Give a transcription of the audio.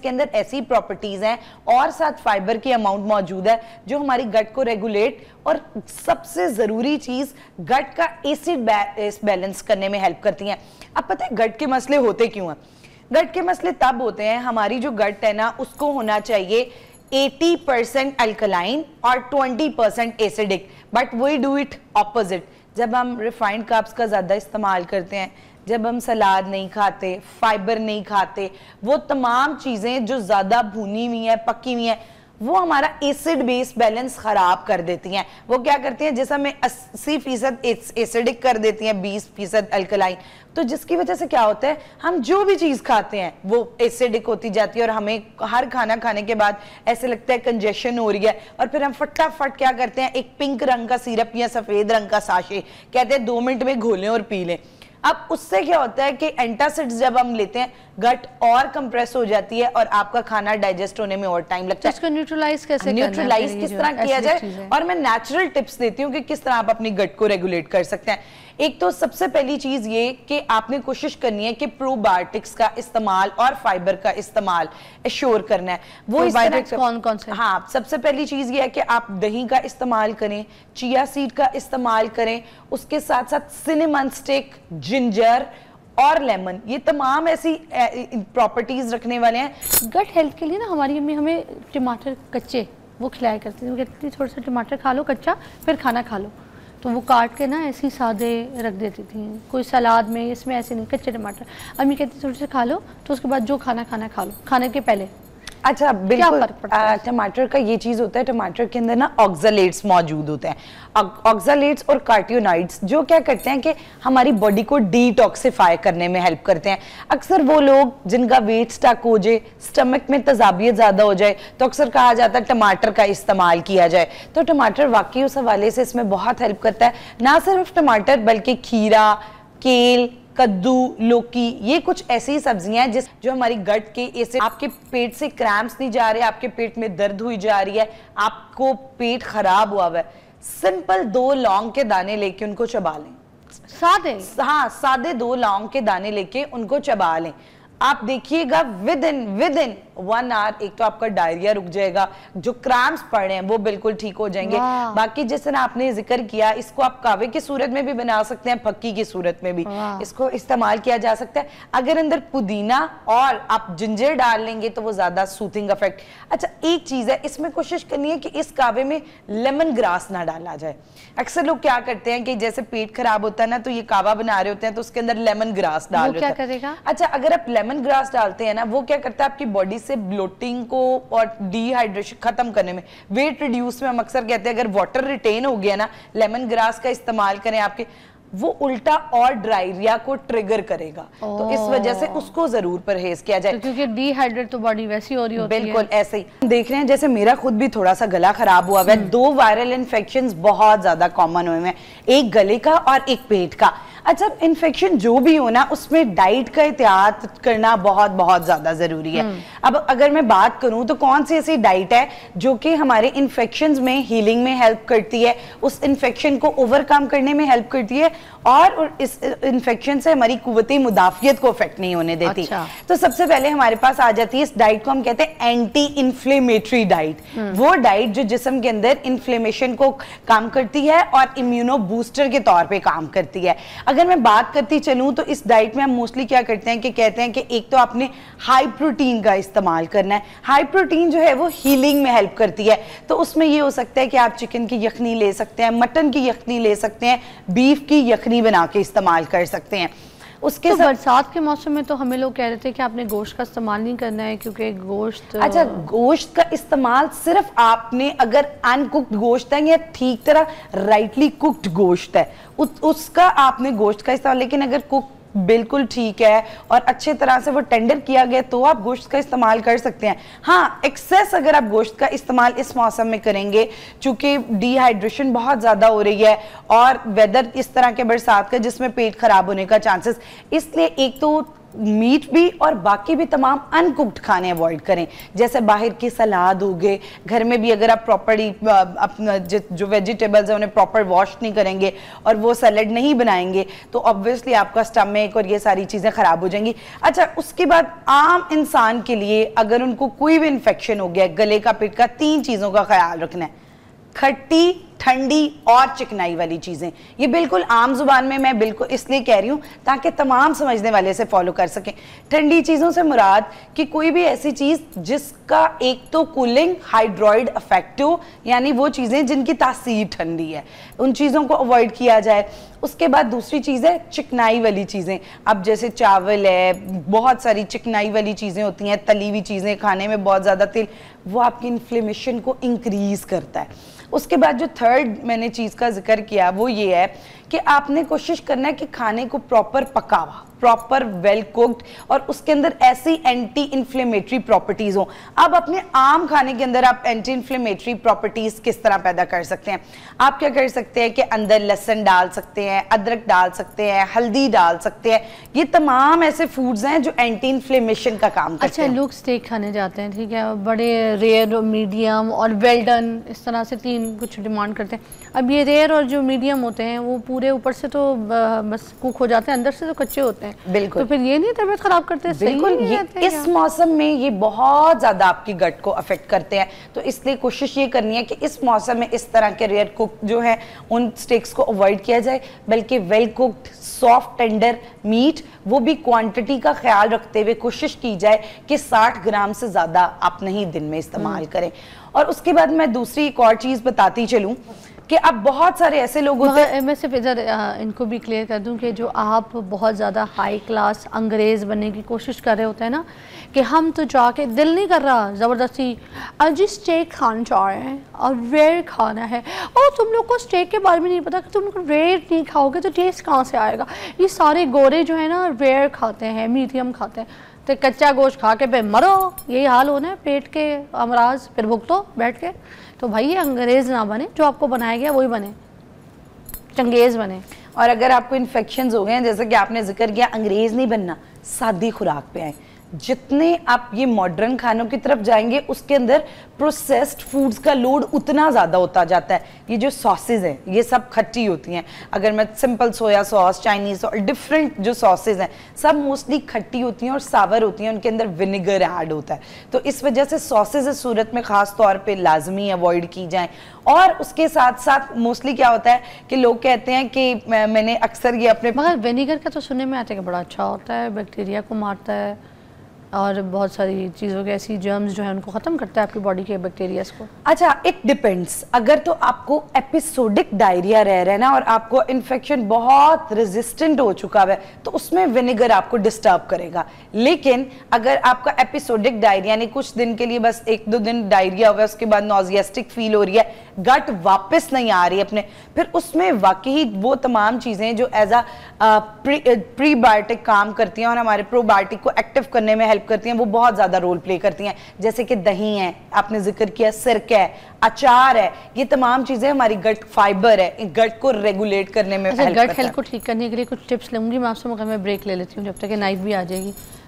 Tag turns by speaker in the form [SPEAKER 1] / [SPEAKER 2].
[SPEAKER 1] इसके अंदर ऐसी प्रॉपर्टीज हैं और साथ फाइबर की अमाउंट मौजूद है जो हमारी गट को रेगुलेट और सबसे जरूरी चीज गट का एसिड बैलेंस करने में हेल्प करती हैं। अब पता है गट के मसले होते क्यों हैं? गट के मसले तब होते हैं, हमारी जो गट है ना उसको होना चाहिए 80% अल्कलाइन और 20% acidic, but we do it opposite. जब हम रिफाइंड कार्ब्स का ज़्यादा इस्तेमाल करते हैं, जब हम सलाद नहीं खाते, फाइबर नहीं खाते, वो तमाम चीज़ें जो ज़्यादा भुनी हुई हैं, पकी हुई हैं, वो हमारा एसिड बेस बैलेंस खराब कर देती हैं। वो क्या करती हैं, जैसे हमें 80% एसिडिक कर देती हैं, 20% अल्कलाइन। तो जिसकी वजह से क्या होता है, हम जो भी चीज़ खाते हैं वो एसिडिक होती जाती है और हमें हर खाना खाने के बाद ऐसे लगता है कंजेशन हो रही है और फिर हम फटाफट क्या करते हैं, एक पिंक रंग का सिरप या सफ़ेद रंग का साशे कहते हैं 2 मिनट में घोलें और पी लें। अब उससे क्या होता है कि एंटासिड्स जब हम लेते हैं गट और कंप्रेस हो जाती है और आपका खाना डाइजेस्ट होने में और टाइम लगता है।
[SPEAKER 2] इसको न्यूट्रलाइज कैसे
[SPEAKER 1] न्यूट्रलाइज किस तरह किया जाए, और मैं नेचुरल टिप्स देती हूँ कि किस तरह आप अपनी गट को रेगुलेट कर सकते हैं। एक तो सबसे पहली चीज ये कि आपने कोशिश करनी है कि प्रोबायोटिक्स का इस्तेमाल और फाइबर का इस्तेमाल एश्योर करना है। वो
[SPEAKER 2] प्रोबायोटिक्स कौन कौन से?
[SPEAKER 1] हाँ, सबसे पहली चीज ये है कि आप दही का इस्तेमाल करें, चिया सीड का इस्तेमाल करें, उसके साथ साथ सिनेमन स्टिक, जिंजर और लेमन, ये तमाम ऐसी प्रॉपर्टीज रखने वाले हैं।
[SPEAKER 2] गट हेल्थ के लिए ना हमारी अम्मी हमें टमाटर कच्चे वो खिलाया करती थी, वो कहती थी थोड़ा सा टमाटर खा लो कच्चा, फिर खाना खा लो। तो वो काट के ना ऐसे ही सादे रख देती थी, कोई सलाद में, इसमें ऐसे नहीं, कच्चे टमाटर। अम्मी कहती थोड़े से खा लो, तो उसके बाद जो खाना खाना खा लो, खाने के पहले।
[SPEAKER 1] अच्छा, बिल्कुल। टमाटर का ये चीज होता है, टमाटर के अंदर ना ऑक्सलेट्स मौजूद होते हैं, ऑक्सलेट्स और कार्टियोनाइड्स, जो क्या करते हैं कि हमारी बॉडी को डिटॉक्सिफाई करने में हेल्प करते हैं। अक्सर वो लोग जिनका वेट स्टक हो जाए, स्टमक में तजाबियत ज्यादा हो जाए, तो अक्सर कहा जाता है टमाटर का इस्तेमाल किया जाए। तो टमाटर वाकई उस हवाले से इसमें बहुत हेल्प करता है। ना सिर्फ टमाटर बल्कि खीरा, केल, कद्दू, लौकी, ये कुछ ऐसी सब्जियां हैं जो हमारी गट के ऐसे आपके पेट से क्रैम्प्स नहीं जा रहे, आपके पेट में दर्द हुई जा रही है, आपको पेट खराब हुआ है, सिंपल 2 लौंग के दाने लेके उनको चबा लें।
[SPEAKER 2] सादे?
[SPEAKER 1] हाँ, सादे 2 लौंग के दाने लेके उनको चबा लें। आप देखिएगा विद इन 1 आवर एक तो आपका डायरिया रुक जाएगा, जो क्रैम्प्स पड़ रहे हैं वो बिल्कुल ठीक हो जाएंगे। बाकी जिस तरह आपने जिक्र किया, इसको आप कावे की सूरत में भी बना सकते हैं, फक्की की सूरत में भी इसको इस्तेमाल किया जा सकता है। अगर अंदर पुदीना और आप जिंजर डाल लेंगे तो वो ज्यादा सूथिंग इफेक्ट। अच्छा, एक चीज है, इसमें कोशिश करनी है कि इस कावे में लेमन ग्रास ना डाला जाए। अक्सर लोग क्या करते हैं कि जैसे पेट खराब होता है ना, तो ये कावा बना रहे होते हैं तो उसके अंदर लेमन ग्रास डाल रहे होते हैं। अच्छा, अगर आप लेमन ग्रास डालते हैं ना, वो क्या करता है आपकी बॉडी से ब्लोटिंग को और डिहाइड्रेशन खत्म करने में, वेट रिड्यूस में हम अक्सर कहते हैं अगर वाटर रिटेन हो गया ना, लेमन ग्रास का इस्तेमाल करें आपके, वो उल्टा और डायरिया को ट्रिगर करेगा। तो इस वजह से उसको जरूर परहेज किया जाए,
[SPEAKER 2] क्योंकि डिहाइड्रेट तो बॉडी वैसी हो रही होती है।
[SPEAKER 1] बिल्कुल ऐसे ही देख रहे हैं, जैसे मेरा खुद भी थोड़ा सा गला खराब हुआ है, 2 वायरल इन्फेक्शंस बहुत ज्यादा कॉमन हुए हैं, एक गले का और एक पेट का। अच्छा, इन्फेक्शन जो भी हो ना, उसमें डाइट का एहतियात करना बहुत बहुत ज्यादा जरूरी है। अब अगर मैं बात करूं तो कौन सी ऐसी डाइट है जो कि हमारे इन्फेक्शंस में हीलिंग में हेल्प करती है, उस इन्फेक्शन को ओवरकम करने में हेल्प करती है और इस इन्फेक्शन से हमारी कुव्वते मुदाफियत को अफेक्ट नहीं होने देती। अच्छा। तो सबसे पहले हमारे पास आ जाती है, इस डाइट को हम कहते हैं एंटी इन्फ्लेमेटरी डाइट। वो डाइट जो जिस्म के अंदर इन्फ्लेमेशन को काम करती है और इम्यूनो बूस्टर के तौर पे काम करती है। अगर मैं बात करती चलूं तो इस डाइट में हम मोस्टली क्या करते हैं कि कहते हैं कि एक तो आपने हाई प्रोटीन का इस्तेमाल करना है। हाई प्रोटीन जो है वो हीलिंग में हेल्प करती है, तो उसमें ये हो सकता है कि आप चिकन की यखनी ले सकते हैं, मटन की यखनी ले सकते हैं, बीफ की यखनी बना के इस्तेमाल कर सकते हैं। उसके
[SPEAKER 2] तो बरसात के मौसम में तो हमें लोग कह रहे थे कि आपने गोश्त का इस्तेमाल नहीं करना है क्योंकि गोश्त।
[SPEAKER 1] अच्छा, गोश्त का इस्तेमाल सिर्फ आपने अगर अनकुक्ड गोश्त है या ठीक तरह राइटली कुक्ड गोश्त है उसका आपने गोश्त का इस्तेमाल, लेकिन अगर कुक बिल्कुल ठीक है और अच्छे तरह से वो टेंडर किया गया तो आप गोश्त का इस्तेमाल कर सकते हैं। हाँ, एक्सेस अगर आप गोश्त का इस्तेमाल इस मौसम में करेंगे, चूंकि डिहाइड्रेशन बहुत ज़्यादा हो रही है और वेदर इस तरह के बरसात का जिसमें पेट खराब होने का चांसेस, इसलिए एक तो मीट भी और बाकी भी तमाम अनकुक्ड खाने अवॉइड करें, जैसे बाहर की सलाद हो गए। घर में भी अगर आप प्रॉपर्ली अपना जो वेजिटेबल्स हैं उन्हें प्रॉपर वॉश नहीं करेंगे और वो सैलेड नहीं बनाएंगे तो ऑब्वियसली आपका स्टमक और ये सारी चीज़ें ख़राब हो जाएंगी। अच्छा, उसके बाद आम इंसान के लिए अगर उनको कोई भी इन्फेक्शन हो गया गले का, पेट का, 3 चीज़ों का ख्याल रखना है, खट्टी, ठंडी और चिकनाई वाली चीज़ें। ये बिल्कुल आम जुबान में मैं बिल्कुल इसलिए कह रही हूँ ताकि तमाम समझने वाले से फॉलो कर सकें। ठंडी चीज़ों से मुराद कि कोई भी ऐसी चीज़ जिसका एक तो कूलिंग हाइड्रोइड इफेक्ट हो, यानी वो चीज़ें जिनकी तासीर ठंडी है, उन चीज़ों को अवॉइड किया जाए। उसके बाद दूसरी चीज़ है चिकनाई वाली चीज़ें। अब जैसे चावल है, बहुत सारी चिकनाई वाली चीज़ें होती हैं, तली हुई चीज़ें, खाने में बहुत ज़्यादा तेल, वो आपकी इन्फ्लेमेशन को इंक्रीज़ करता है। उसके बाद जो थर्ड मैंने चीज़ का जिक्र किया वो ये है कि आपने कोशिश करना है कि खाने को प्रॉपर पका हुआ, प्रॉपर वेल कुक्ड और उसके अंदर ऐसी एंटी इन्फ्लेमेटरी प्रॉपर्टीज़ हो। अब अपने आम खाने के अंदर आप एंटी इन्फ्लेमेटरी प्रॉपर्टीज़ किस तरह पैदा कर सकते हैं? आप क्या कर सकते हैं कि अंदर लहसुन डाल सकते हैं, अदरक डाल सकते हैं, हल्दी डाल सकते हैं। ये तमाम ऐसे फूड्स हैं जो एंटी इन्फ्लेमेशन का काम करते हैं।
[SPEAKER 2] अच्छा, लोग स्टेक खाने जाते हैं, ठीक है, बड़े रेयर, मीडियम और वेल डन, इस तरह से 3 कुछ डिमांड करते हैं। अब ये रेयर और जो मीडियम होते हैं वो पूरे ऊपर से तो बस कुक हो जाते हैं, अंदर से तो कच्चे होते हैं।
[SPEAKER 1] बिल्कुल।
[SPEAKER 2] तो फिर ये नहीं तबीयत खराब करते हैं?
[SPEAKER 1] बिल्कुल, ये इस मौसम में ये बहुत ज्यादा आपकी गट को अफेक्ट करते हैं, तो इसलिए कोशिश ये करनी है कि इस मौसम में इस तरह के रेयर कुक जो है उन स्टेक्स को अवॉइड किया जाए, बल्कि well cooked soft tender meat, वो भी क्वांटिटी का ख्याल रखते हुए कोशिश की जाए कि 60 ग्राम से ज्यादा आप नहीं दिन में इस्तेमाल करें। और उसके बाद मैं दूसरी एक और चीज बताती चलूं कि अब बहुत सारे ऐसे लोग होते हैं,
[SPEAKER 2] मैं सिर्फ इधर इनको भी क्लियर कर दूं कि जो आप बहुत ज़्यादा हाई क्लास अंग्रेज़ बनने की कोशिश कर रहे होते हैं ना, कि हम तो जाके दिल नहीं कर रहा ज़बरदस्ती आज स्टेक खाना चाह रहे हैं और रेयर खाना है, और तुम लोग को स्टेक के बारे में नहीं पता कि तुम लोग रेयर नहीं खाओगे तो टेस्ट कहाँ से आएगा। ये सारे गोरे जो है ना रेयर खाते हैं, मीडियम खाते हैं, तो कच्चा गोश्त खा के फिर मरो, यही हाल होना है, पेट के अमराज फिर भुगतो बैठ के। तो भाई ये अंग्रेज़ ना बने, जो आपको बनाया गया वही बने, चंगेज़ बने।
[SPEAKER 1] और अगर आपको इन्फेक्शंस हो गए हैं, जैसे कि आपने जिक्र किया, अंग्रेज़ नहीं बनना, सादी खुराक पे आए। जितने आप ये मॉडर्न खानों की तरफ जाएंगे उसके अंदर प्रोसेस्ड फूड्स का लोड उतना ज़्यादा होता जाता है। ये जो सॉसेज हैं ये सब खट्टी होती हैं, अगर मैं सिंपल सोया सॉस, चाइनीज़ और डिफरेंट जो सॉसेज हैं सब मोस्टली खट्टी होती हैं और सावर होती हैं, उनके अंदर विनेगर ऐड होता है। तो इस वजह से सॉसेज इस सूरत में ख़ास तौर पे लाजमी अवॉइड की जाएँ। और उसके साथ साथ मोस्टली क्या होता है कि लोग कहते हैं कि मैंने अक्सर ये अपने,
[SPEAKER 2] मगर विनेगर का तो सुनने में आता है कि बड़ा अच्छा होता है, बैक्टीरिया को मारता है और बहुत सारी चीज़ों के ऐसी जर्म्स जो है उनको ख़त्म करता है आपकी बॉडी के बैक्टीरियाज को।
[SPEAKER 1] अच्छा, इट डिपेंड्स। अगर तो आपको एपिसोडिक डायरिया रह रहा है ना और आपको इन्फेक्शन बहुत रेजिस्टेंट हो चुका है तो उसमें विनेगर आपको डिस्टर्ब करेगा। लेकिन अगर आपका एपिसोडिक डायरिया यानी कुछ दिन के लिए बस 1-2 दिन डायरिया हुआ है, उसके बाद नॉजियास्टिक फील हो रही है, गट वापस नहीं आ रही अपने, फिर उसमें वाकई वो तमाम चीज़ें जो एज अ प्रीबायोटिक काम करती हैं और हमारे प्रोबायोटिक को एक्टिव करने में हेल्प करती हैं, वो बहुत ज़्यादा रोल प्ले करती हैं। जैसे कि दही है, आपने जिक्र किया, सिरका है, अचार है, ये तमाम चीज़ें हमारी गट फाइबर है, गट को रेगुलेट करने में हेल्प करता है।
[SPEAKER 2] गट हेल्थ को ठीक करने के लिए कुछ टिप्स लूँगी मैं आपसे, मगर मैं ब्रेक ले लेती हूँ जब तक नाइट भी आ जाएगी।